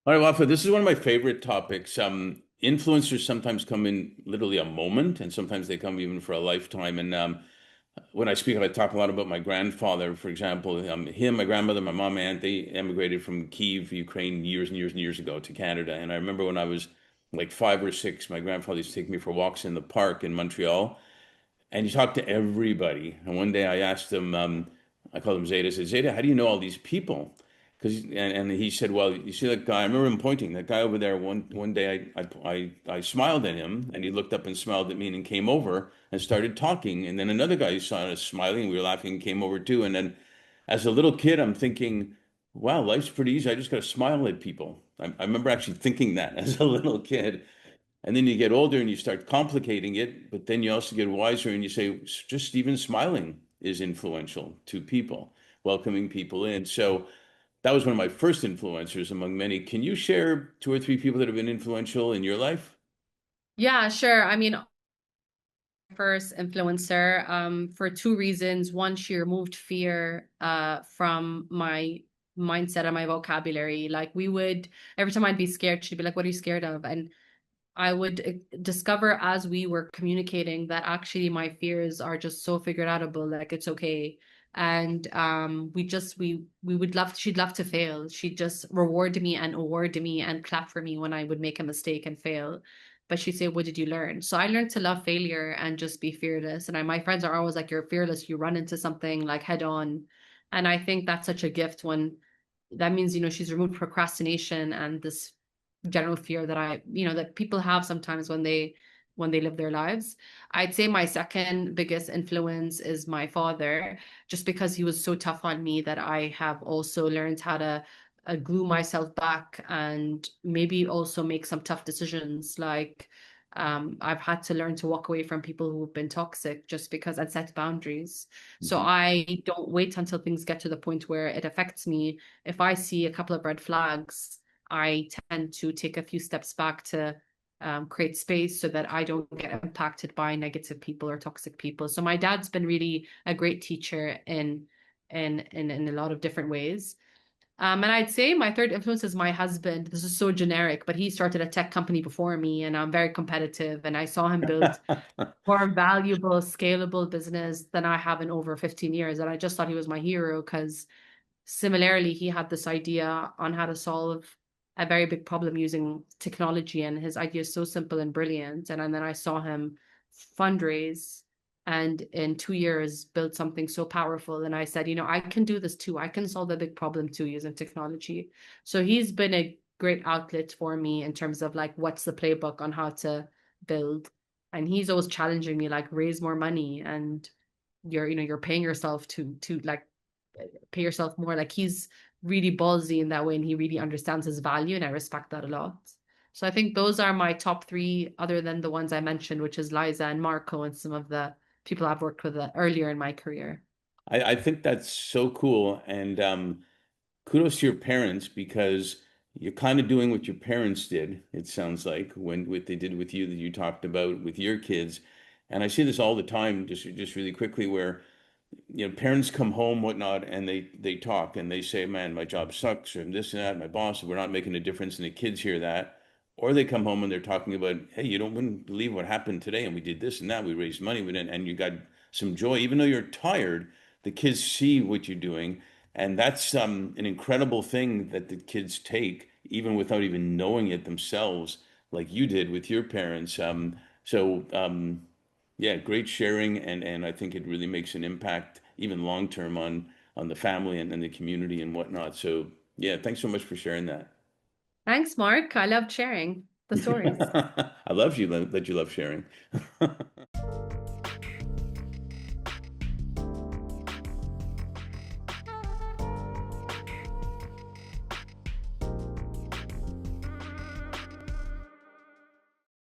All right, Wafa, this is one of my favorite topics. Influencers sometimes come in literally a moment, and sometimes they come even for a lifetime. And when I speak, I talk a lot about my grandfather, for example. Him, my grandmother, my mom, and aunt, they emigrated from Kyiv, Ukraine, years and years and years ago to Canada. And I remember when I was like 5 or 6, my grandfather used to take me for walks in the park in Montreal, and he talked to everybody. And one day I asked him, I called him Zeta. I said, Zeta, how do you know all these people? And he said, well, you see that guy? I remember him pointing that guy over there. One day I smiled at him, and he looked up and smiled at me, and came over and started talking. And then another guy saw us smiling, we were laughing, and came over too. And then, as a little kid, I'm thinking, wow, life's pretty easy. I just got to smile at people. I remember actually thinking that as a little kid. And then you get older and you start complicating it, but then you also get wiser and you say, just even smiling is influential to people, welcoming people in. So that was one of my first influencers among many. Can you share two or three people that have been influential in your life? Yeah, sure. I mean, first influencer, for two reasons. One, she removed fear from my mindset and my vocabulary. Like we would, every time I'd be scared, she'd be like, "What are you scared of?" And I would discover as we were communicating that actually my fears are just so figured outable, like it's okay. And we would love she'd love to fail. She'd just reward me and award me and clap for me when I would make a mistake and fail. But she'd say, "What did you learn?" So I learned to love failure and just be fearless. And my friends are always like, "You're fearless, you run into something like head on." And I think that's such a gift when that means, she's removed procrastination and this general fear that that people have sometimes when they live their lives. I'd say my second biggest influence is my father, just because he was so tough on me that I have also learned how to glue myself back and maybe also make some tough decisions. Like I've had to learn to walk away from people who've been toxic just because and set boundaries. So Mhm. I don't wait until things get to the point where it affects me. If I see a couple of red flags, I tend to take a few steps back to create space so that I don't get impacted by negative people or toxic people. So my dad's been really a great teacher in a lot of different ways. And I'd say my third influence is my husband. This is so generic, but he started a tech company before me, and I'm very competitive. And I saw him build more valuable, scalable business than I have in over 15 years. And I just thought he was my hero because similarly, he had this idea on how to solve a very big problem using technology, and his idea is so simple and brilliant. And then I saw him fundraise and in 2 years build something so powerful. And I said, I can do this too. I can solve a big problem too using technology. So he's been a great outlet for me in terms of like what's the playbook on how to build. And he's always challenging me, like raise more money and you're paying yourself to like pay yourself more. Like he's really ballsy in that way and he really understands his value and I respect that a lot. So I think those are my top three, other than the ones I mentioned, which is Liza and Marco and some of the people I've worked with earlier in my career. I think that's so cool. And kudos to your parents because you're kind of doing what your parents did, it sounds like, when what they did with you that you talked about with your kids. And I see this all the time, just really quickly, where parents come home, whatnot, and they talk and they say, "Man, my job sucks," or this and that, my boss, we're not making a difference, and the kids hear that. Or they come home and they're talking about, "Hey, you don't wouldn't believe what happened today, and we did this and that, we raised money, and you got some joy, even though you're tired. The kids see what you're doing, and that's an incredible thing that the kids take, even without even knowing it themselves, like you did with your parents. Yeah, great sharing, and I think it really makes an impact, even long term, on the family and the community and whatnot. So yeah, thanks so much for sharing that. Thanks, Mark. I loved sharing the stories. I love you that you love sharing.